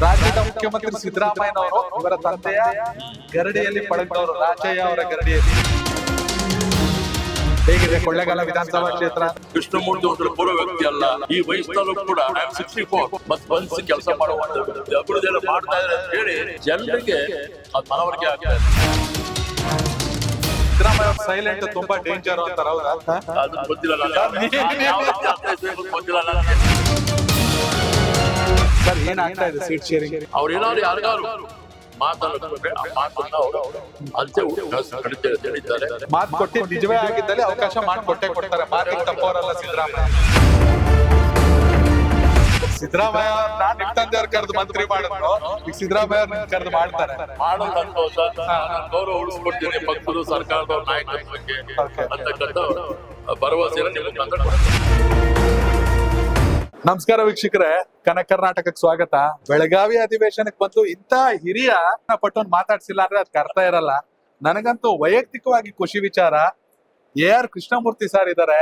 ರಾಜ್ಯದ ಮುಖ್ಯಮಂತ್ರಿ ಸಿದ್ದರಾಮಯ್ಯನವರು ಇವರ ತಂದೆಯ ಗರಡಿಯಲ್ಲಿ ಪಡೆದವರು, ರಾಜಯ್ಯ ಅವರ ಗರಡಿಯಲ್ಲಿ. ಹೇಗಿದೆ ಕೊಳ್ಳೇಗಾಲ ವಿಧಾನಸಭಾ ಕ್ಷೇತ್ರ? ಕೃಷ್ಣಮೂರ್ತಿ ಒಂದು ಪೂರ್ವ ವ್ಯಕ್ತಿ ಅಲ್ಲ. ಈ ವಯಸ್ಸಲ್ಲೂ ಕೂಡ 64 ಮತ್ತೆ ಬಂದು ಕೆಲಸ ಮಾಡುವಂತ ಅಭಿವೃದ್ಧಿ ಎಲ್ಲ ಮಾಡ್ತಾ ಇದ್ದಾರೆ ಅಂತ ಹೇಳಿ ಜನರಿಗೆ ಮನವರಿಕೆ ಆಗ್ತಾ ಇದೆ. ಸಿದ್ದರಾಮಯ್ಯ ಸೈಲೆಂಟ್ ತುಂಬಾ ಡೇಂಜರ್ ಅಂತಾರ, ಹೌದಾ? ಅದು ಗೊತ್ತಿಲ್ಲ ಗೊತ್ತಿಲ್ಲ ನನಗೆ. ಸರ್, ಏನಾಗ್ತಾ ಇದೆ ಸೀಟ್ ಶೇರಿಂಗ್? ಅವ್ರು ಏನಾದ್ರು ಯಾರಿಗಾರು ಮಾತಾಡಬೇಕು, ಆ ಮಾತನ್ನ ಅವರು ಅಂತೆ ಹೇಳಿದ್ದಾರೆ. ಮಾತು ಕೊಟ್ಟಿದ್ದು ನಿಜವೇ ಆಗಿದ್ದಲ್ಲಿ ಅವಕಾಶ ಮಾಡಿಕೊಟ್ಟೆ ಕೊಡ್ತಾರೆ. ಮಾತಿಗೆ ತಪ್ಪವರಲ್ಲ ಸಿದ್ದರಾಮಯ್ಯ. ಸಿದ್ದರಾಮಯ್ಯ ನಿಮ್ ತಂದೆಯವ್ರು ಕರೆದು ಮಂತ್ರಿ ಮಾಡಿದ್ರು, ಈಗ ಸಿದ್ದರಾಮಯ್ಯ ಕರೆದು ಮಾಡ್ತಾರೆ. ಮಾಡೋದು ಸಂತೋಷ. ಗೌರವ ಉಳಿಸ್ಕೊಡ್ತೀನಿ ಪಕ್ಷದ ಸರ್ಕಾರದವ್ರ ನಾಯಕತ್ವಕ್ಕೆ ಅಂತಕ್ಕಂಥ ಭರವಸೆಯನ್ನು ನಿಮಗೆ ನಮಸ್ಕಾರ ವೀಕ್ಷಕರೇ, ಕನಕ ಕರ್ನಾಟಕಕ್ಕೆ ಸ್ವಾಗತ. ಬೆಳಗಾವಿ ಅಧಿವೇಶನಕ್ಕೆ ಬಂದು ಇಂತ ಹಿರಿಯ ಪಟ್ಟೊಂದು ಮಾತಾಡ್ಸಿಲ್ಲ ಅಂದ್ರೆ ಅದಕ್ಕೆ ಅರ್ಥ ಇರಲ್ಲ. ನನಗಂತೂ ವೈಯಕ್ತಿಕವಾಗಿ ಖುಷಿ ವಿಚಾರ. AR ಕೃಷ್ಣಮೂರ್ತಿ ಸರ್ ಇದ್ದಾರೆ,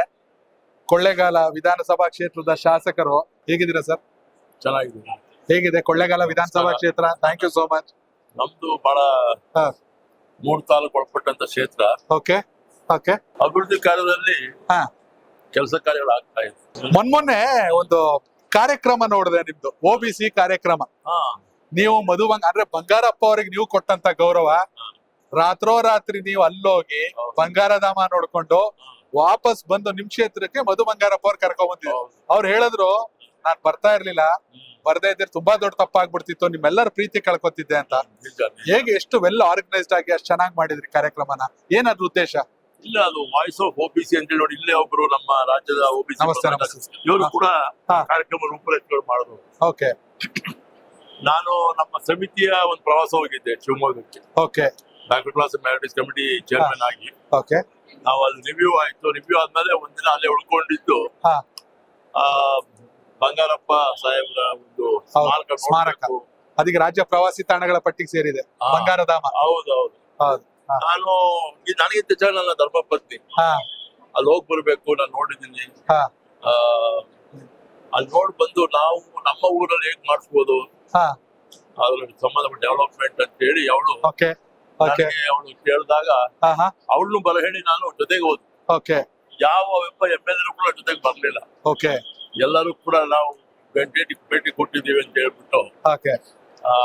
ಕೊಳ್ಳೇಗಾಲ ವಿಧಾನಸಭಾ ಕ್ಷೇತ್ರದ ಶಾಸಕರು. ಹೇಗಿದ್ದೀರಾ ಸರ್? ಚೆನ್ನಾಗಿದೆ. ಹೇಗಿದೆ ಕೊಳ್ಳೇಗಾಲ ವಿಧಾನಸಭಾ ಕ್ಷೇತ್ರ? Thank you so much. ನಮ್ದು ಬಹಳ 3 ತಾಲೂಕು ಒಳಪಟ್ಟಂತ ಕ್ಷೇತ್ರ. Okay okay. ಅಭಿವೃದ್ಧಿ ಕಾರ್ಯದಲ್ಲಿ ಕೆಲಸ ಕಾರ್ಯಗಳು ಆಗ್ತಾ ಇದೆ. ಮೊನ್ನೆ ಒಂದು ಕಾರ್ಯಕ್ರಮ ನೋಡಿದೆ ನಿಮ್ದು, OBC ಕಾರ್ಯಕ್ರಮ. ನೀವು ಅಂದ್ರೆ ಬಂಗಾರಪ್ಪ ಅವ್ರಿಗೆ ನೀವು ಕೊಟ್ಟಂತ ಗೌರವ. ರಾತ್ರೋರಾತ್ರಿ ನೀವು ಅಲ್ಲೋಗಿ ಬಂಗಾರಧಾಮ ನೋಡ್ಕೊಂಡು ವಾಪಸ್ ಬಂದು ನಿಮ್ ಕ್ಷೇತ್ರಕ್ಕೆ ಮಧು ಬಂಗಾರಪ್ಪ ಅವ್ರು ಕರ್ಕೊಂಡ್ ಬಂದಿದ್ರು. ಅವ್ರು ಹೇಳಿದ್ರು, ನಾನ್ ಬರ್ತಾ ಇರ್ಲಿಲ್ಲ, ಬರ್ದೇ ಇದ್ರೆ ತುಂಬಾ ದೊಡ್ಡ ತಪ್ಪಾಗ್ಬಿಡ್ತಿತ್ತು, ನಿಮ್ಮೆಲ್ಲರ ಪ್ರೀತಿ ಕಳ್ಕೊತಿದ್ದೆ ಅಂತ. ಹೇಗೆ ಎಷ್ಟು ವೆಲ್ ಆರ್ಗನೈಸ್ಡ್ ಆಗಿ ಅಷ್ಟು ಚೆನ್ನಾಗಿ ಮಾಡಿದ್ರಿ ಕಾರ್ಯಕ್ರಮನ? ಏನಾದ್ರು ಉದ್ದೇಶ? ಇಲ್ಲ, ಅದು ವಾಯ್ಸ್ ಆಫ್ OBC ಅಂತ ಹೇಳಿ ನೋಡಿ, ಇಲ್ಲೇ ಒಬ್ರು ನಮ್ಮ ರಾಜ್ಯದ OBC ಇವರು ಕೂಡ ಕಾರ್ಯಕ್ರಮ ರೂಪರೇಖೆಗಳು ಮಾಡಿದ್ರು. ಓಕೆ. ನಾನು ನಮ್ಮ ಸಮಿತಿಯ ಒಂದು ಪ್ರವಾಸ ಹೋಗಿದ್ದೆ ಶಿವಮೊಗ್ಗಕ್ಕೆ. ಓಕೆ. ಬ್ಯಾಕ್ವರ್ಡ್ ಕ್ಲಾಸ್ ಮ್ಯಾರಿಟೀಸ್ ಕಮಿಟಿ ಚೇರ್ಮನ್ ಆಗಿ. ಓಕೆ. ನಾವು ಅಲ್ಲಿ ರಿವ್ಯೂ ಆಯ್ತು. ರಿವ್ಯೂ ಆದ್ಮೇಲೆ ಒಂದಿನ ಅಲ್ಲೇ ಉಳ್ಕೊಂಡಿದ್ದು ಬಂಗಾರಪ್ಪ ಸಾಹೇಬ್ರ ಒಂದು ಸ್ಮಾರಕ. ಅದಕ್ಕೆ ರಾಜ್ಯ ಪ್ರವಾಸಿ ತಾಣಗಳ ಪಟ್ಟಿಗೆ ಸೇರಿದೆ ಬಂಗಾರಧಾಮ. ಹೌದೌದು. ನಾನು ನನಗಿಂತ ನನ್ನ ಧರ್ಮಪತ್ನಿ ಅಲ್ಲಿ ಹೋಗಿ ಬರ್ಬೇಕು, ನಾನು ನೋಡಿದ್ದೀನಿ. ಅಲ್ಲಿ ನೋಡ್ ಬಂದು ನಾವು ನಮ್ಮ ಊರಲ್ಲಿ ಹೇಗ್ ಮಾಡಿಸ್ಬೋದು ಅದ್ರ ಸಂಬಂಧಪಟ್ಟ ಡೆವಲಪ್ಮೆಂಟ್ ಅಂತ ಹೇಳಿ ಅವಳು ಕೇಳಿದಾಗ ಅವಳನ್ನು ಬರ ಹೇಳಿ ನಾನು ಜೊತೆಗೆ ಹೋದ್ವಿ. ಯಾವ MLA ಕೂಡ ಜೊತೆಗೆ ಬರ್ಲಿಲ್ಲ. ಎಲ್ಲರೂ ಕೂಡ ನಾವು ಭೇಟಿ ಕೊಟ್ಟಿದ್ದೀವಿ ಅಂತ ಹೇಳ್ಬಿಟ್ಟು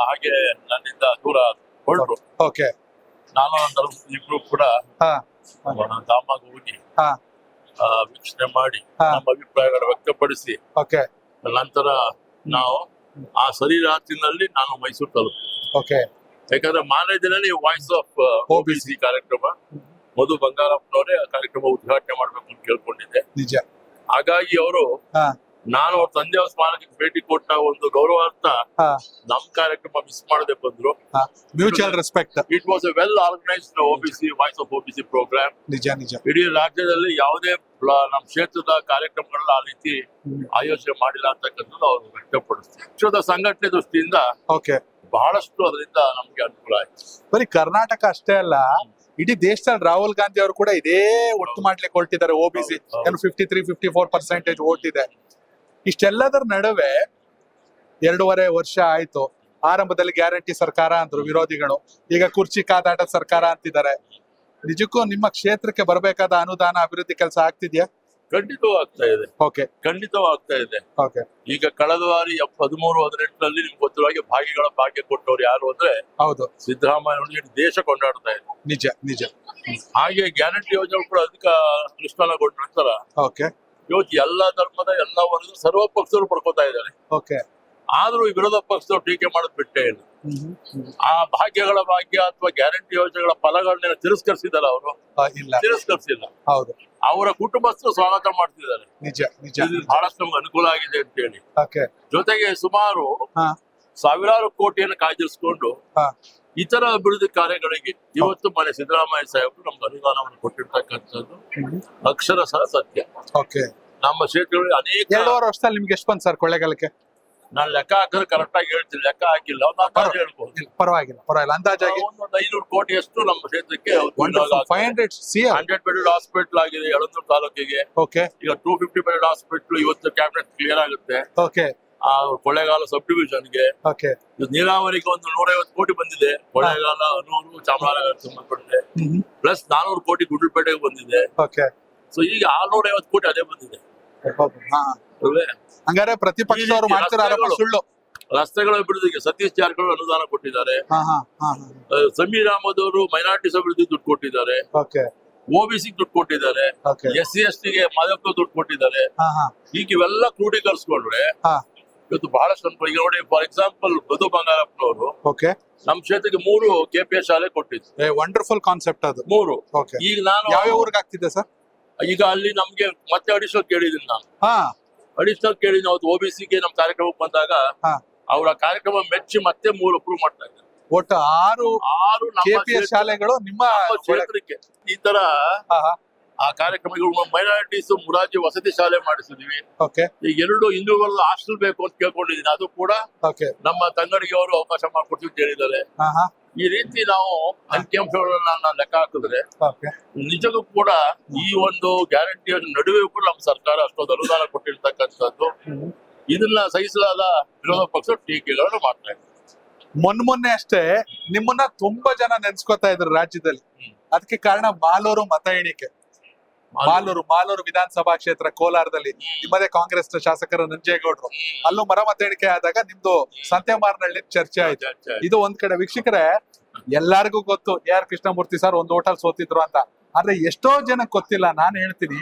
ಹಾಗೆ ನನ್ನಿಂದ ದೂರ ಹೊರಟರು. ನಾನು ಇಬ್ರು ಕೂಡ ಧಾಮಾಗ ಹೋಗಿ ವೀಕ್ಷಣೆ ಮಾಡಿ ನಮ್ಮ ಅಭಿಪ್ರಾಯಗಳು ವ್ಯಕ್ತಪಡಿಸಿ ನಂತರ ನಾವು ಆ ಸರಿ ರಾತ್ರಿನಲ್ಲಿ ನಾನು ಮೈಸೂರು ತಲುಪಿದೆ. ಯಾಕಂದ್ರೆ ಮಾರನೇ ದಿನನೇ ವಾಯ್ಸ್ ಆಫ್ OBC ಕಾರ್ಯಕ್ರಮ ಮಧು ಬಂಗಾರಪ್ಪನವರೇ ಆ ಕಾರ್ಯಕ್ರಮ ಉದ್ಘಾಟನೆ ಮಾಡ್ಬೇಕು ಅಂತ ಕೇಳ್ಕೊಂಡಿದ್ದೆ. ನಿಜ. ಹಾಗಾಗಿ ಅವರು ನಾನು ಅವ್ರ ತಂದೆಯವ್ರ ಸ್ಮಾರಕಕ್ಕೆ ಭೇಟಿ ಕೊಟ್ಟ ಒಂದು ಗೌರವಾರ್ಥ ನಮ್ ಕಾರ್ಯಕ್ರಮ ಮಿಸ್ ಮಾಡದೆ ಬಂದ್ರು. Mutual respect. It was a well organised OBC voice of OBC programme. ನಿಜ ನಿಜ. ಇಡೀ ರಾಜ್ಯದಲ್ಲಿ ಯಾವುದೇ ನಮ್ಮ ಕ್ಷೇತ್ರದ ಕಾರ್ಯಕ್ರಮಗಳನ್ನ ಆ ರೀತಿ ಆಯೋಜನೆ ಮಾಡಿಲ್ಲ ಅಂತಕ್ಕಂಥದ್ದು ಅವರು ವ್ಯಕ್ತಪಡಿಸ್ತಾರೆ. ಪಕ್ಷದ ಸಂಘಟನೆ ದೃಷ್ಟಿಯಿಂದ ಬಹಳಷ್ಟು ಅದರಿಂದ ನಮ್ಗೆ ಅನುಕೂಲ ಆಯ್ತು. ಬರೀ ಕರ್ನಾಟಕ ಅಷ್ಟೇ ಅಲ್ಲ, ಇಡೀ ದೇಶದಲ್ಲಿ ರಾಹುಲ್ ಗಾಂಧಿ ಅವರು ಕೂಡ ಇದೇ ಒಟ್ಟು ಮಾಡ್ಲಿಕ್ಕೆ ಹೊರಟಿದ್ದಾರೆ. OBC 53-54% ವೋಟ್ ಇದೆ. ಇಷ್ಟೆಲ್ಲದರ ನಡುವೆ 2.5 ವರ್ಷ ಆಯ್ತು. ಆರಂಭದಲ್ಲಿ ಗ್ಯಾರಂಟಿ ಸರ್ಕಾರ ಅಂದ್ರು ವಿರೋಧಿಗಳು, ಈಗ ಕುರ್ಚಿ ಕಾದಾಟ ಸರ್ಕಾರ ಅಂತಿದ್ದಾರೆ. ನಿಜಕ್ಕೂ ನಿಮ್ಮ ಕ್ಷೇತ್ರಕ್ಕೆ ಬರಬೇಕಾದ ಅನುದಾನ ಅಭಿವೃದ್ಧಿ ಕೆಲಸ ಆಗ್ತಿದ್ಯಾ? ಖಂಡಿತವೂ ಆಗ್ತಾ ಇದೆ. ಖಂಡಿತವೂ ಆಗ್ತಾ ಇದೆ. ಈಗ ಕಳೆದ ಬಾರಿ 13-18 ನಿಮ್ಗೆ ಗೊತ್ತಿರೋ ಹಾಗೆ ಭಾಗ್ಯಗಳ ಭಾಗ್ಯ ಕೊಟ್ಟವ್ರು ಯಾರು ಅಂದ್ರೆ ಸಿದ್ದರಾಮಯ್ಯ ದೇಶ ಕೊಂಡಾಡ್ತಾ ಇದೆ. ನಿಜ ನಿಜ. ಹಾಗೆ ಗ್ಯಾರಂಟಿ ಯೋಜನೆ ಕೂಡ ಅಧಿಕ ಅನುಷ್ಠಾನಗೊಂಡ ನಂತರ ಇವತ್ತು ಎಲ್ಲಾ ಧರ್ಮದ ಎಲ್ಲಾ ವರ್ಗದ ಸರ್ವ ಪಕ್ಷದವರು ಪಡ್ಕೋತಾ ಇದ್ದಾರೆ. ಆದ್ರೂ ಈ ವಿರೋಧ ಪಕ್ಷದವ್ರು ಟೀಕೆ ಮಾಡೋದು ಬಿಟ್ಟೇ ಇಲ್ಲ. ಆ ಭಾಗ್ಯಗಳ ಭಾಗ್ಯ ಅಥವಾ ಗ್ಯಾರಂಟಿ ಯೋಜನೆಗಳ ಫಲಗಳನ್ನೆಲ್ಲ ತಿರಸ್ಕರಿಸಿದಾರೆ ಅವರು? ತಿರಸ್ಕರಿಸಿಲ್ಲ. ಅವರ ಕುಟುಂಬಸ್ಥರು ಸ್ವಾಗತ ಮಾಡ್ತಿದ್ದಾರೆ. ಬಹಳಷ್ಟು ನಮ್ಗೆ ಅನುಕೂಲ ಆಗಿದೆ ಅಂತ ಹೇಳಿ. ಜೊತೆಗೆ ಸುಮಾರು ಸಾವಿರಾರು ಕೋಟಿಯನ್ನು ಕಾಯ್ದಿರಿಸಿಕೊಂಡು ಇತರ ಅಭಿವೃದ್ಧಿ ಕಾರ್ಯಗಳಿಗೆ ಇವತ್ತು ಮನೆ ಸಿದ್ದರಾಮಯ್ಯ ಸಾಹೇಬರು ನಮ್ಗೆ ಅನುದಾನವನ್ನು ಕೊಟ್ಟಿರ್ತಕ್ಕಂಥದ್ದು ಅಕ್ಷರಶಃ ಸತ್ಯ. ನಮ್ಮ ಕ್ಷೇತ್ರಗಳಲ್ಲಿ ಅನೇಕ 2.5 ವರ್ಷದಲ್ಲಿ ನಿಮ್ಗೆ ಎಷ್ಟು ಬಂತು ಸರ್ ಕೊಳ್ಳೇಗಾಲಕ್ಕೆ? ನಾನು ಲೆಕ್ಕ ಹಾಕಿದ್ರೆ ಕರೆಕ್ಟ್ ಆಗಿ ಹೇಳ್ತೀನಿ, ಲೆಕ್ಕ ಹಾಕಿಲ್ಲ ಹೇಳ್ಬೋದು. ಪರವಾಗಿಲ್ಲ ಅಂದಾಜಾಗಿ 500 ಕೋಟಿಯಷ್ಟು ನಮ್ಮ ಕ್ಷೇತ್ರಕ್ಕೆ 100 ಬೆಡ್ ಹಾಸ್ಪಿಟಲ್ ಆಗಿದೆ ಯಳಂದೂರು ತಾಲೂಕಿಗೆ. ಈಗ 250 ಬೆಡ್ ಹಾಸ್ಪಿಟಲ್ ಇವತ್ತು ಕ್ಯಾಬಿನೆಟ್ ಕ್ಲಿಯರ್ ಆಗುತ್ತೆ. ಆ ಕೊಳ್ಳೇಗಾಲ ಸಬ್ ಡಿವಿಷನ್ಗೆ, ಓಕೆ ನೀರಾವರಿಗೆ ಒಂದು 150 ಕೋಟಿ ಬಂದಿದೆ. ಕೊಳ್ಳೇಗಾಲ, ಅನೂರು, ಚಾಮರಾಜನಗರ ಸಂಬಂಧಪಟ್ಟಿದೆ. ಪ್ಲಸ್ 400 ಕೋಟಿ ಗುಂಡ್ಲುಪೇಟೆಗೆ ಬಂದಿದೆ. ಓಕೆ ಸೊ ಈಗ 650 ಕೋಟಿ ಅದೇ ಬಂದಿದೆ. ಅಲ್ವೇ? ಹಂಗಾರೆ ಪ್ರತಿಪಕ್ಷದವರು ಮಾಡ್ತಿರೋ ಆರೋಪ ಸುಳ್ಳು. ರಸ್ತೆಗಳ ಅಭಿವೃದ್ಧಿಗೆ ಸತೀಶ್ ಜಾರಕಿಹೊಳಿ ಅನುದಾನ ಕೊಟ್ಟಿದ್ದಾರೆ. ಸಮೀರ್ ಅಹಮದ್ ಅವರು ಮೈನಾರಿಟೀಸ್ ಅಭಿವೃದ್ಧಿ ದುಡ್ಡು ಕೊಟ್ಟಿದ್ದಾರೆ. ಓಕೆ OBC ದುಡ್ಡು ಕೊಟ್ಟಿದ್ದಾರೆ. ಓಕೆ SC/ST ಗೆ ಮಾದಕ ದುಡ್ಡು ಕೊಟ್ಟಿದ್ದಾರೆ. ಈಗ ಇವೆಲ್ಲ ಕ್ರೋಢೀಕರಿಸ್ಕೊಂಡ್ರೆ ಇವತ್ತು ಬಹಳಷ್ಟು ಅನುಕೂಲ. ಈಗ ನೋಡಿ, ಫಾರ್ ಎಕ್ಸಾಂಪಲ್ ಮಧು ಬಂಗಾರಪ್ಪನವರು ಓಕೆ ನಮ್ ಕ್ಷೇತ್ರಕ್ಕೆ 3 KPS ಶಾಲೆ ಕೊಟ್ಟಿದ್ರು. ವಂಡರ್ಫುಲ್ ಕಾನ್ಸೆಪ್ಟ್ ಅದು. 3. ಓಕೆ ಈಗ ನಾನು ಯಾವ ಊರಿಗೆ ಆಗ್ತಿದೆ ಸರ್? ಈಗ ಅಲ್ಲಿ ನಮ್ಗೆ ಮತ್ತೆ ಅಡಿಷನಲ್ ಕೇಳಿದೀನಿ ನಾನು. ಅಡಿಷನಲ್ ಕೇಳಿದೀನಿ. ಅವತ್ತು OBCಗೆ ನಮ್ ಕಾರ್ಯಕ್ರಮಕ್ಕೆ ಬಂದಾಗ ಅವರ ಕಾರ್ಯಕ್ರಮ ಮೆಚ್ಚಿ ಮತ್ತೆ 3 ಅಪ್ರೂವ್ ಮಾಡ್ತಾ ಇದ್ದಾರೆ. ಒಟ್ಟು 6 ನಮ್ಮ KPS ಶಾಲೆಗಳು ನಿಮ್ಮ ಕ್ಷೇತ್ರಕ್ಕೆ ಈ ತರ ಆ ಕಾರ್ಯಕ್ರಮಗಳು. ಮೈನಾರಿಟೀಸ್ ಮುರಾರ್ಜಿ ವಸತಿ ಶಾಲೆ ಮಾಡಿಸಿದೀವಿ. ಓಕೆ ಈಗ 2 ಹಿಂದೂಗಳು ಹಾಸ್ಟೆಲ್ ಬೇಕು ಅಂತ ಕೇಳ್ಕೊಂಡಿದೀನಿ. ಅದು ಕೂಡ ಓಕೆ ನಮ್ಮ ತಂಗಡಿಗೆ ಅವರು ಅವಕಾಶ ಮಾಡ್ಕೊಡ್ತೀವಿ ಅಂತ ಹೇಳಿದ್ದಾರೆ. ಈ ರೀತಿ ನಾವು ಅಂಕಿಅಂಶಗಳನ್ನ ಲೆಕ್ಕ ಹಾಕಿದ್ರೆ ನಿಜಕ್ಕೂ ಕೂಡ ಈ ಒಂದು ಗ್ಯಾರಂಟಿ ನಡುವೆ ಕೂಡ ನಮ್ಮ ಸರ್ಕಾರ ಅಷ್ಟೊಂದು ಅನುದಾನ ಕೊಟ್ಟಿರ್ತಕ್ಕಂಥದ್ದು, ಇದನ್ನ ಸಹಿಸಲಾದ ವಿರೋಧ ಪಕ್ಷ ಟೀಕೆಗಳನ್ನು ಮಾಡ್ತಾ ಇದೆ. ಮೊನ್ನೆ ಅಷ್ಟೇ ನಿಮ್ಮನ್ನ ತುಂಬಾ ಜನ ನೆನ್ಸ್ಕೊತಾ ಇದ್ರು ರಾಜ್ಯದಲ್ಲಿ. ಅದಕ್ಕೆ ಕಾರಣ ಮಾಲೂರು ಮತ ಎಣಿಕೆ. ಮಾಲೂರು ವಿಧಾನಸಭಾ ಕ್ಷೇತ್ರ ಕೋಲಾರದಲ್ಲಿ ನಿಮ್ಮದೇ ಕಾಂಗ್ರೆಸ್ ಶಾಸಕರು ನಂಜೇಗೌಡರು ಅಲ್ಲೂ ಮತ ಎಣಿಕೆ ಆದಾಗ ನಿಮ್ದು ಸಂತೆಮಾರ್ನಹಳ್ಳಿ ಚರ್ಚೆ ಆಯ್ತು. ಇದು ಒಂದ್ ಕಡೆ ವೀಕ್ಷಕರೇ ಎಲ್ಲಾರ್ಗೂ ಗೊತ್ತು AR ಕೃಷ್ಣಮೂರ್ತಿ ಸರ್ ಒಂದು ಹೋಟೆಲ್ ಸೋತಿದ್ರು ಅಂತ. ಆದ್ರೆ ಎಷ್ಟೋ ಜನಕ್ಕೆ ಗೊತ್ತಿಲ್ಲ. ನಾನು ಹೇಳ್ತೀನಿ,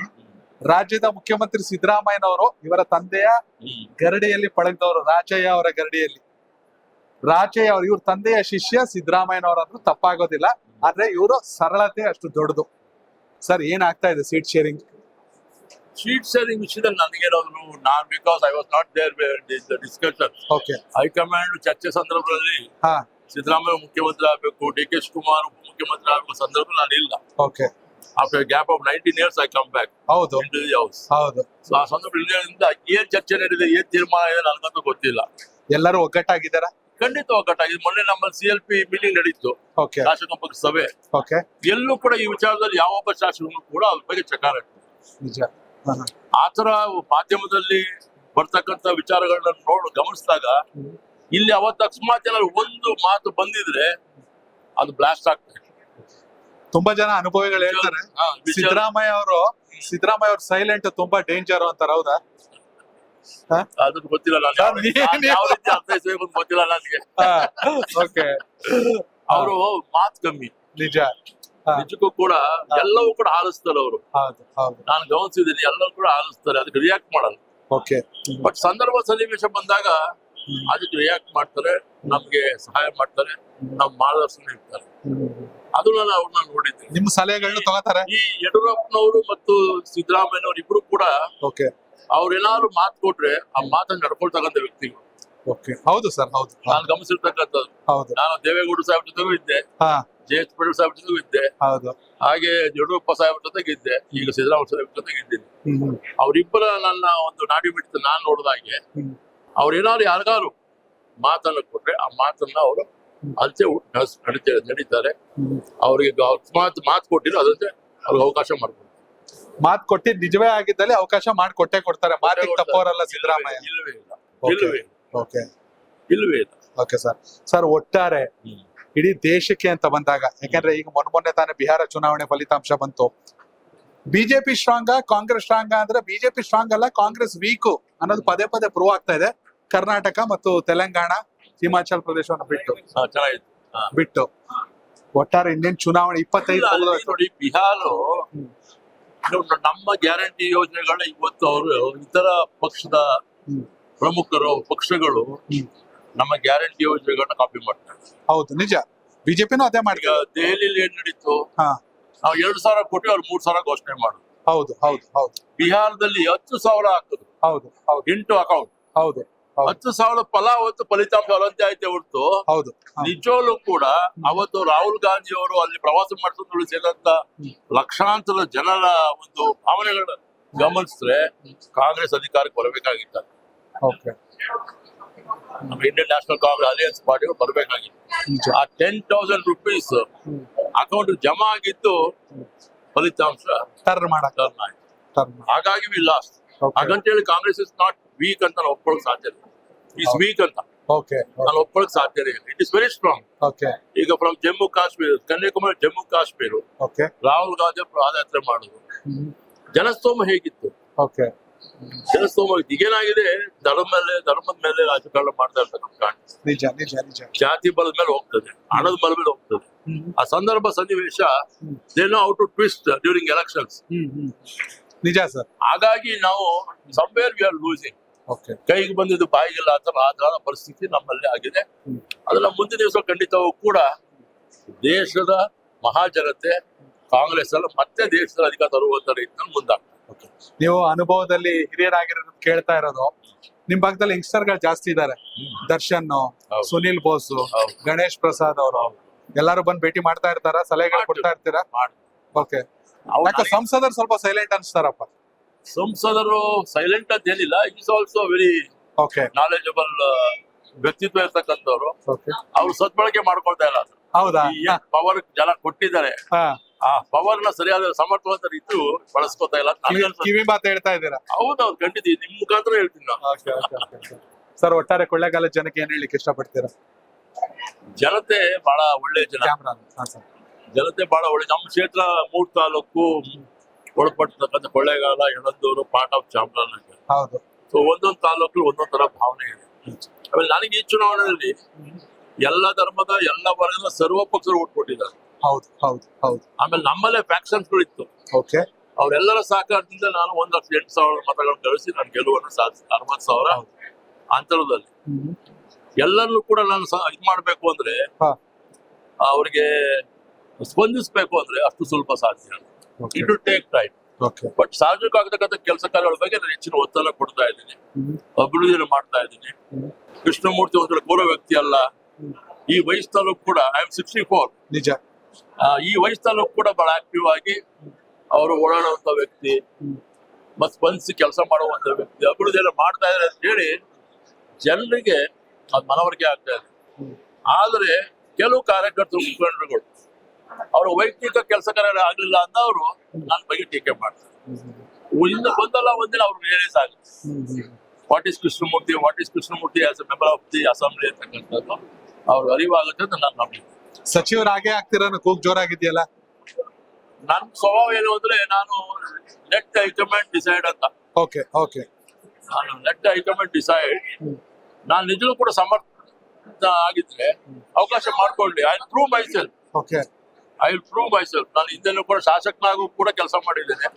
ರಾಜ್ಯದ ಮುಖ್ಯಮಂತ್ರಿ ಸಿದ್ದರಾಮಯ್ಯನವರು ಇವರ ತಂದೆಯ ಗರಡಿಯಲ್ಲಿ ಪಳಗಿದವರು. ರಾಜಯ್ಯ ಅವರ ಗರಡಿಯಲ್ಲಿ ರಾಜಯ್ಯ ಅವರು ಇವ್ರ ತಂದೆಯ ಶಿಷ್ಯ ಸಿದ್ದರಾಮಯ್ಯನವರಂದ್ರೂ ತಪ್ಪಾಗೋದಿಲ್ಲ. ಆದ್ರೆ ಇವರು ಸರಳತೆ ಅಷ್ಟು ದೊಡ್ಡದು. ಸರ್ ಏನಾಗ್ತಾ ಇದೆ ಸೀಟ್ ಶೇರಿಂಗ್ ವಿಷಯದಲ್ಲಿ ನನಗೇನಾದ್ರು ನಾನು because I was not there discussion. Okay high command ಚರ್ಚೆ ಸಂದರ್ಭದಲ್ಲಿ ಸಿದ್ದರಾಮಯ್ಯ ಮುಖ್ಯಮಂತ್ರಿ ಆಗ್ಬೇಕು, DK ಶಿವಕುಮಾರ್ ಮುಖ್ಯಮಂತ್ರಿ ಆಗ್ಬೇಕು ಸಂದರ್ಭ ನಾನು ಇಲ್ಲ. Okay after gap of 19 years I come back. ಹೌದು ಇಂಟು ದಿ ಹೌಸ್. ಹೌದು. ಸೊ ಆ ಸಂದರ್ಭದಿಂದ ಏನ್ ಚರ್ಚೆ ನಡೆದಿದೆ, ಏನ್ ತೀರ್ಮಾನ ಇದೆ ನನಗಂತೂ ಗೊತ್ತಿಲ್ಲ. ಎಲ್ಲರೂ ಒಗ್ಗಟ್ಟಾಗಿದ್ದಾರ? ಖಂಡಿತ ಒಗ್ಗಟ್ಟಾಗಿದೆ. ಮೊನ್ನೆ ನಮ್ಮಲ್ಲಿ CLP ಮೀಟಿಂಗ್ ನಡೀತು, ಶಾಸಕ ಪಕ್ಷ ಸಭೆ. ಎಲ್ಲೂ ಕೂಡ ಈ ವಿಚಾರದಲ್ಲಿ ಯಾವೊಬ್ಬ ಶಾಸಕರು ಕೂಡ ಅದ್ರ ಬಗ್ಗೆ ಚಕಾರ ನಿಜ. ಆತರ ಮಾಧ್ಯಮದಲ್ಲಿ ಬರ್ತಕ್ಕಂತ ವಿಚಾರಗಳನ್ನ ಗಮನಿಸಿದಾಗ ಇಲ್ಲಿ ಅವತ್ತು ಅಕಸ್ಮಾತ್ ಏನಾದ್ರು ಒಂದು ಮಾತು ಬಂದಿದ್ರೆ ಅದು ಬ್ಲಾಸ್ಟ್ ಆಗ್ತದೆ. ತುಂಬಾ ಜನ ಅನುಭವಿಗಳು ಹೇಳ್ತಾರೆ ಸಿದ್ದರಾಮಯ್ಯ ಅವರು ಸೈಲೆಂಟ್ ತುಂಬಾ ಡೇಂಜರ್ ಅಂತಾರ. ಹೌದಾ? ಅದು ಗೊತ್ತಿಲ್ಲ. ನಾನು ಯಾವ ರೀತಿ ಅರ್ಥೈಸಬೇಕು ಅಂತ ಗೊತ್ತಿಲ್ಲ ನನಗೆ. ಅವರು ಮಾತು ಕಮ್ಮಿ. ನಿಜ. ನಿಜಕ್ಕೂ ಕೂಡ ಎಲ್ಲವೂ ಕೂಡ ಆಲಿಸ್ತಾರೆ ಅವರು. ನಾನು ಗಮನಿಸಿದ್ದೀನಿ, ಎಲ್ಲವೂ ಕೂಡ ಆಲಿಸ್ತಾರೆ, ಅದಕ್ಕೆ ರಿಯಾಕ್ಟ್ ಮಾಡಲ್ಲ. ಬಟ್ ಸಂದರ್ಭ ಸನ್ನಿವೇಶ ಬಂದಾಗ ಅದಕ್ಕೆ ರಿಯಾಕ್ಟ್ ಮಾಡ್ತಾರೆ, ನಮ್ಗೆ ಸಹಾಯ ಮಾಡ್ತಾರೆ, ನಮ್ ಮಾರ್ಗದರ್ಶನ ಇರ್ತಾರೆ. ಅದು ನಾನು ಅವ್ರನ್ನ ನೋಡಿದ್ದೀನಿ. ನಿಮ್ಮ ಸಲಹೆಗಳನ್ನ ತಗೋತಾರೆ. ಈ ಯಡಿಯೂರಪ್ಪನವರು ಮತ್ತು ಸಿದ್ದರಾಮಯ್ಯನವರು ಇಬ್ರು ಕೂಡ ಅವ್ರೇನಾದ್ರು ಮಾತು ಕೊಟ್ರೆ ಆ ಮಾತನ್ನ ನಡ್ಕೊಳ್ತಕ್ಕಂಥ ವ್ಯಕ್ತಿಗಳು. ಹೌದು ಸರ್, ಹೌದು. ನಾನು ಗಮನಿಸಿರ್ತಕ್ಕಂಥದ್ದು. ನಾನು ದೇವೇಗೌಡ ಸಾಹೇಬ್ ಜೊತೆಗೂ ಇದ್ದೆ, JH ಪಟೇಲ್ ಸಾಹೇಬ್ ಜೊತೆಗೂ ಇದ್ದೆ, ಹಾಗೆ ಯಡಿಯೂರಪ್ಪ ಸಾಹೇಬ್ ಜೊತೆಗೆ ಇದ್ದೆ, ಈಗ ಸಿದ್ದರಾಮಯ್ಯ ಸಾಹೇಬ್ ಜೊತೆಗೆ ಇದ್ದೀನಿ. ಅವರಿಬ್ಬರ ನನ್ನ ಒಂದು ನಾಡಿ ಮಿಡಿತ ನಾನ್ ನೋಡಿದಾಗೆ ಅವ್ರೇನಾದ್ರು ಯಾರಿಗಾರು ಮಾತನ್ನ ಕೊಟ್ರೆ ಆ ಮಾತನ್ನ ಅವರು ಅಲ್ಸೆ ನಡೀತಾರೆ. ಅವ್ರಿಗೆ ಮಾತು ಕೊಟ್ಟಿರೋ ಅದಂತೆ ಅವ್ರಿಗೆ ಅವಕಾಶ ಮಾಡ್ಕೊಡ್ತಾರೆ. ಮಾತು ಕೊಟ್ಟಿದ್ ನಿಜವೇ ಆಗಿದ್ದಲ್ಲಿ ಅವಕಾಶ ಮಾಡಿಕೊಟ್ಟೆ ಕೊಡ್ತಾರೆ. ಮಾತಿಗೆ ತಪ್ಪೋರಲ್ಲ ಸಿದ್ದರಾಮಯ್ಯ. ಇಲ್ಲವೇ ಇಲ್ಲ. ಓಕೆ ಸರ್ ಒಟ್ಟಾರೆ ಇಡೀ ದೇಶಕ್ಕೆ ಅಂತ ಬಂದಾಗ, ಯಾಕಂದ್ರೆ ಈಗ ಮೊನ್ನೆ ತಾನೇ ಬಿಹಾರ ಚುನಾವಣೆ ಫಲಿತಾಂಶ ಬಂತು. ಬಿಜೆಪಿ ಸ್ಟ್ರಾಂಗ್, ಕಾಂಗ್ರೆಸ್ ಸ್ಟ್ರಾಂಗ್ ಅಂದ್ರೆ ಬಿಜೆಪಿ ಸ್ಟ್ರಾಂಗ್ ಅಲ್ಲ, ಕಾಂಗ್ರೆಸ್ ವೀಕು ಅನ್ನೋದು ಪದೇ ಪ್ರೂವ್ ಆಗ್ತಾ ಇದೆ. ಕರ್ನಾಟಕ ಮತ್ತು ತೆಲಂಗಾಣ, ಹಿಮಾಚಲ್ ಪ್ರದೇಶವನ್ನು ಬಿಟ್ಟು ಒಟ್ಟಾರೆ ಇನ್ನೇನ್ ಚುನಾವಣೆ 25 ನೋಡಿ. ಬಿಹಾರ ನಮ್ಮ ಗ್ಯಾರಂಟಿ ಯೋಜನೆಗಳ ಇವತ್ತು ಅವರು ಇತರ ಪಕ್ಷದ ಪ್ರಮುಖರು ಪಕ್ಷಗಳು ನಮ್ಮ ಗ್ಯಾರಂಟಿ ಯೋಜನೆಗಳನ್ನ ಕಾಪಿ ಮಾಡ್ತಾರೆ. ಹೌದು, ನಿಜ. ಬಿಜೆಪಿನೂ ಅದೇ ಮಾಡಿ. ದೆಹಲಿಯಲ್ಲಿ ಏನ್ ನಡೀತು, ನಾವು 2,000 ಕೊಟ್ಟು ಅವ್ರು 3,000 ಘೋಷಣೆ ಮಾಡುದು. ಹೌದು. ಬಿಹಾರದಲ್ಲಿ 10,000 ಹಾಕಿದ್ರು. 8 ಅಕೌಂಟ್. 10,000 ಫಲಿತಾಂಶ ಅವರಂತೆ ಆಯ್ತೆ ಹೊರತು ನಿಜವಾಗ್ಲೂ ಕೂಡ ಅವತ್ತು ರಾಹುಲ್ ಗಾಂಧಿ ಅವರು ಅಲ್ಲಿ ಪ್ರವಾಸ ಮಾಡಿಸೋದ್ರಲ್ಲಿ ಸೇರಿದಂತ ಲಕ್ಷಾಂತರ ಜನರ ಒಂದು ಭಾವನೆಗಳನ್ನ ಗಮನಿಸಿದ್ರೆ ಕಾಂಗ್ರೆಸ್ ಅಧಿಕಾರಕ್ಕೆ ಬರಬೇಕಾಗಿತ್ತ. ನಮ್ಮ Indian national Congress alliance party ಬರಬೇಕಾಗಿತ್ತು. ಆ 10,000 ರೂಪೀಸ್ ಅಕೌಂಟ್ ಜಮಾ ಆಗಿದ್ದು ಫಲಿತಾಂಶ ಟರ್ನ್ ಆಯ್ತು. ಹಾಗಾಗಿ ವಿ ಲಾಸ್ಟ್. ಹಾಗಂತೇಳಿ ಕಾಂಗ್ರೆಸ್ ಇಸ್ ನಾಟ್ ವೀಕ್ ಅಂತ ನಾವು ಒಪ್ಕೊಳ್ಳೋಕೆ ಸಾಧ್ಯ ಇಲ್ಲ. ಇಸ್ ವೀಕ್ ಅಂತ ಓಕೆ ನಾನು ಒಪ್ಕೊಳ್ಳಕ್ ಸಾಧ್ಯನೇ ಇಲ್ಲ. It is very strong. Okay ಈಗ ಫ್ರಮ್ ಜಮ್ಮು ಕಾಶ್ಮೀರ, ಕನ್ಯಾಕುಮಾರಿ ಜಮ್ಮು ಕಾಶ್ಮೀರ, ಓಕೆ ರಾಹುಲ್ ಗಾಂಧಿ ಪಾದಯಾತ್ರೆ ಮಾಡುದು, ಜನಸ್ತೋಮ ಹೇಗಿತ್ತು? ಓಕೆ ಜನಸ್ತೋಮ ಈಗೇನಾಗಿದೆ, ಧರ್ಮದ ಮೇಲೆ ರಾಜಕಾರಣ ಮಾಡ್ತಾ ಇರ್ತಕ್ಕಂಥ ಕಾಣಿಸ್ತದೆ. ನಿಜ ನಿಜ ನಿಜ. ಜಾತಿ ಬಲದ ಮೇಲೆ ಹೋಗ್ತದೆ, ಹಣದ ಬಲ ಮೇಲೆ ಹೋಗ್ತದೆ. ಆ ಸಂದರ್ಭ ಸನ್ನಿವೇಶ they know how to twist during elections. ನಿಜ ಸರ್. ಹಾಗಾಗಿ ನಾವು somewhere we are losing. Okay ಕೈಗೆ ಬಂದಿದ್ದು ಬಾಯಿಗೆಲ್ಲ ಆತರ ಪರಿಸ್ಥಿತಿ ನಮ್ಮಲ್ಲಿ ಆಗಿದೆ. ಅದನ್ನ ಮುಂದಿನ ದಿವಸ ಖಂಡಿತವೂ ಕೂಡ ದೇಶದ ಮಹಾಜನತೆ ಕಾಂಗ್ರೆಸ್ ಅಲ್ಲ ಮತ್ತೆ ದೇಶದ ಅಧಿಕಾರ ತರುವಂತ ರೀತಿಯಲ್ಲಿ ಮುಂದಾಗ್ತದೆ. ನೀವು ಅನುಭವದಲ್ಲಿ ಹಿರಿಯರಾಗಿರೋದು ಕೇಳ್ತಾ ಇರೋದು, ನಿಮ್ ಭಾಗದಲ್ಲಿ ಯಂಗ್ಸ್ಟರ್ ಗಳು ಜಾಸ್ತಿ ಇದ್ದಾರೆ. ದರ್ಶನ್, ಸುನಿಲ್ ಬೋಸ್, ಗಣೇಶ್ ಪ್ರಸಾದ್ ಅವರು ಎಲ್ಲಾರು ಬಂದ್ ಭೇಟಿ ಮಾಡ್ತಾ ಇರ್ತಾರ, ಸಲಹೆಗಳು ಕೊಡ್ತಾ ಇರ್ತೀರಾ? ಓಕೆ. ಯಾಕೆ ಸಂಸದರು ಸ್ವಲ್ಪ ಸೈಲೆಂಟ್ ಅನ್ಸ್ತಾರಪ್ಪ? ಸಂಸದರು ಸೈಲೆಂಟ್ ಅಂತ ಏನಿಲ್ಲ, is also very okay knowledgeable ವ್ಯಕ್ತಿತ್ವ ಇರ್ತಕ್ಕಂಥವ್ರು. ಓಕೆ. ಅವ್ರು ಸದ್ಬಳಕೆ ಮಾಡ್ಕೊಳ್ತಾ ಇಲ್ಲ. ಹೌದಾ? ಪವರ್ ಜನ ಕೊಟ್ಟಿದ್ದಾರೆ, ಆ ಪವರ್ ನ ಸರಿಯಾದ ಸಮರ್ಥವಂತ ರೀತಿ ಬಳಸ್ಕೊತಾ ಇಲ್ಲ. ಕಿವಿ ಮಾತು ಹೇಳ್ತಾ ಇದ್ದೀರಾ? ಹೌದೌದು, ಖಂಡಿತ ನಿಮ್ ಮುಖಾಂತರ ಹೇಳ್ತೀನಿ ನಾನು. ಸರ್, ಒಟ್ಟಾರೆ ಕೊಳ್ಳೇಗಾಲದ ಜನಕ್ಕೆ ಏನ್ ಹೇಳಿಕ್ಕೆ ಇಷ್ಟಪಡ್ತೀರಾ? ಜನತೆ ಬಹಳ ಒಳ್ಳೆ ಜನ. ಜನತೆ ಬಹಳ ಒಳ್ಳೆ. ನಮ್ಮ ಕ್ಷೇತ್ರ 3 ತಾಲೂಕು ಒಳಪಟ್ಟತಕ್ಕಂಥ ಕೊಳ್ಳೇಗಾಲ, ಯಳಂದೂರು, ಪಾರ್ಟ್ ಆಫ್ ಚಾಮರಾಜನಗರ. ಹೌದು. ಸೊ ಒಂದೊಂದು ತಾಲೂಕು ಒಂದೊಂದ್ ತರ ಭಾವನೆ ಇದೆ. ಆಮೇಲೆ ನನಗೆ ಈ ಚುನಾವಣೆಯಲ್ಲಿ ಎಲ್ಲ ಧರ್ಮದ ಎಲ್ಲ ವರ್ಗದ ಸರ್ವ ಪಕ್ಷರು ಓಟ್ ಕೊಟ್ಟಿದ್ದಾರೆ. ಹೌದು ಹೌದು ಹೌದು. ಆಮೇಲೆ ನಮ್ಮಲ್ಲೇ ಫ್ಯಾಕ್ಷನ್ಸ್ ಗಳಿತ್ತು. ಓಕೆ. ಅವರೆಲ್ಲರ ಸಹಕಾರದಿಂದ ನಾನು 1,08,000 ಮತಗಳನ್ನು ಗಳಿಸಿ ನಾನು ಗೆಲುವನ್ನು ಸಾಧಿಸಿ 60,000 ಅಂತರದಲ್ಲಿ. ಎಲ್ಲರನ್ನೂ ಕೂಡ ನಾನು ಇದ್ ಮಾಡ್ಬೇಕು ಅಂದ್ರೆ, ಅವ್ರಿಗೆ ಸ್ಪಂದಿಸ್ಬೇಕು ಅಂದ್ರೆ ಅಷ್ಟು ಸ್ವಲ್ಪ ಸಾಧ್ಯ. It will take time. But ಸಾರ್ವಜನಿಕ ಆಗತಕ್ಕಂಥ ಕೆಲಸ ಕಾರ್ಯಗಳ ಬಗ್ಗೆ ನಾನು ಹೆಚ್ಚಿನ ಒತ್ತಡ ಕೊಡ್ತಾ ಇದ್ದೀನಿ, ಅಭಿವೃದ್ಧಿಯನ್ನು ಮಾಡ್ತಾ ಇದ್ದೀನಿ. ಕೃಷ್ಣಮೂರ್ತಿ ಒಂದು ಗೌರವ ವ್ಯಕ್ತಿ ಅಲ್ಲ. ಈ ವಯಸ್ಸಲ್ಲೂ ಕೂಡ ಐ ಆಮ್ 64. ನಿಜ. ಈ ವಯಸ್ಸಲ್ಲೂ ಕೂಡ ಬಹಳ ಆಕ್ಟಿವ್ ಆಗಿ ಅವರು ಓಡಾಡುವಂತ ವ್ಯಕ್ತಿ, ಮತ್ತೆ ಸ್ಪಂದಿಸಿ ಕೆಲಸ ಮಾಡುವಂತ ವ್ಯಕ್ತಿ, ಅಭಿವೃದ್ಧಿಯನ್ನು ಮಾಡ್ತಾ ಇದ್ದಾರೆ ಅಂತ ಹೇಳಿ ಜನರಿಗೆ ಅದು ಮನವರಿಕೆ ಆಗ್ತಾ ಇದೆ. ಆದ್ರೆ ಕೆಲವು ಕಾರ್ಯಕರ್ತರು, ಮುಖಂಡರುಗಳು ಅವರ ವೈಯಕ್ತಿಕ ಕೆಲಸ ಕಾರ್ಯ ಆಗ್ಲಿಲ್ಲ ಅಂತ ಅವರು ನನ್ನ ಬಗ್ಗೆ ಟೀಕೆ ಮಾಡ್ತಾರೆ. ಒಂದಲ್ಲ ಒಂದಿನ ಅವ್ರು ರಿಯಲೈಸ್ ಆಗುತ್ತೆ what is Krishnamurthy as A member of the assembly ಅಂತಕ್ಕಂಥದ್ದು ಅವ್ರು ಅರಿವಾಗುತ್ತೆ ಅಂತ ನಾನು ನಂಬಿದ್ದೆ. ಸಚಿವರಾಗೇ ಆಗ್ತೀರ ಕೂಗ್ ಜೋರಾಗಿದೆಯಲ್ಲ? ನನ್ನ ಸ್ವಭಾವ ಏನು ಅಂದ್ರೆ, ನಾನು ಲೆಟ್ ಹೈಕಮಾಂಡ್ ಡಿಸೈಡ್ ಅಂತ. Okay okay. ನಾನು ಲೆಟ್ ಹೈಕಮಾಂಡ್ ಡಿಸೈಡ್. ನಾನು ನಿಜವೂ ಕೂಡ ಸಮರ್ಥ ಆಗಿದ್ರೆ ಅವಕಾಶ ಮಾಡ್ಕೊಳ್ಳಿ. I will prove myself. Okay. I will prove myself. ನಾನು ಹಿಂದೆನೂ ಕೂಡ ಶಾಸಕನಾಗೂ ಕೂಡ ಕೆಲಸ ಮಾಡಿದ್ದೇನೆ.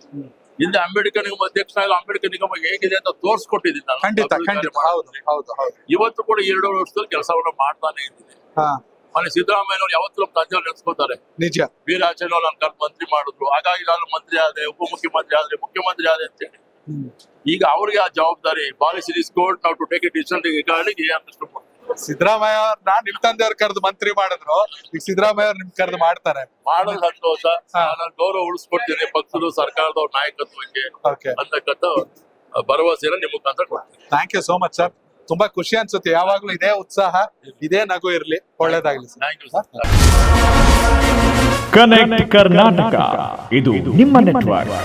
ಹಿಂದೆ ಅಂಬೇಡ್ಕರ್ ನಿಗಮ ಅಧ್ಯಕ್ಷನಾಗಿ ಅಂಬೇಡ್ಕರ್ ನಿಗಮ ಹೇಗಿದೆ ಅಂತ ತೋರಿಸ್ಕೊಟ್ಟಿದ್ದೀನಿ ನಾನು. ಖಂಡಿತ ಖಂಡಿತ. ಹೌದು ಹೌದು ಹೌದು. ಇವತ್ತು ಕೂಡ 2 ವರ್ಷದಲ್ಲಿ ಕೆಲಸವನ್ನು ಮಾಡ್ತಾನೆ ಇದ್ದೀನಿ. ಮನೆ ಸಿದ್ದರಾಮಯ್ಯನವ್ರು ಯಾವತ್ತೂ ತಂದೆಯವ್ರು ನೆನೆಸ್ಕೋತಾರೆ. ನಿಜ. ವೀರಾಚರಣೆ ನನ್ನ ಕರ್ದು ಮಂತ್ರಿ ಮಾಡಿದ್ರು, ಹಾಗಾಗಿ ನಾನು ಮಂತ್ರಿ ಆದೆ, ಮುಖ್ಯಮಂತ್ರಿ ಆದೆ ಅಂತ ಹೇಳಿ. ಈಗ ಅವ್ರಿಗೆ ಆ ಜವಾಬ್ದಾರಿ ಪಾಲಿಸಿ ಇಸ್ ಕೋರ್ಟ್ ನಾವು to take a decision regarding Siddaramaiah ಅವ್ರು ನಿಮ್ ತಂದೆಯವ್ರು ಕರೆದು ಮಂತ್ರಿ ಮಾಡಿದ್ರು, ಈಗ ಸಿದ್ದರಾಮಯ್ಯ ಅವ್ರು ನಿಮ್ ಕರೆದು ಮಾಡ್ತಾರೆ. ಮಾಡೋದು ಸಂತೋಷ. ನಾನು ಗೌರವ ಉಳಿಸ್ಕೊಡ್ತೀನಿ ಪಕ್ಷದ ಸರ್ಕಾರದವ್ರ ನಾಯಕತ್ವಕ್ಕೆ ಅಂತಕ್ಕಂಥ ಭರವಸೆನ ನಿಮ್ ಮುಖಾಂತರ ಕೊಡ್ತೀನಿ. Thank you so much sir. ತುಂಬಾ ಖುಷಿ ಅನ್ಸುತ್ತೆ. ಯಾವಾಗ್ಲೂ ಇದೇ ಉತ್ಸಾಹ, ಇದೇ ನಗು ಇರ್ಲಿ. ಒಳ್ಳೇದಾಗ್ಲಿ sir. Thank you sir. Connect Karnataka, ಇದು ನಿಮ್ಮ ನೆಟ್ವರ್ಕ್.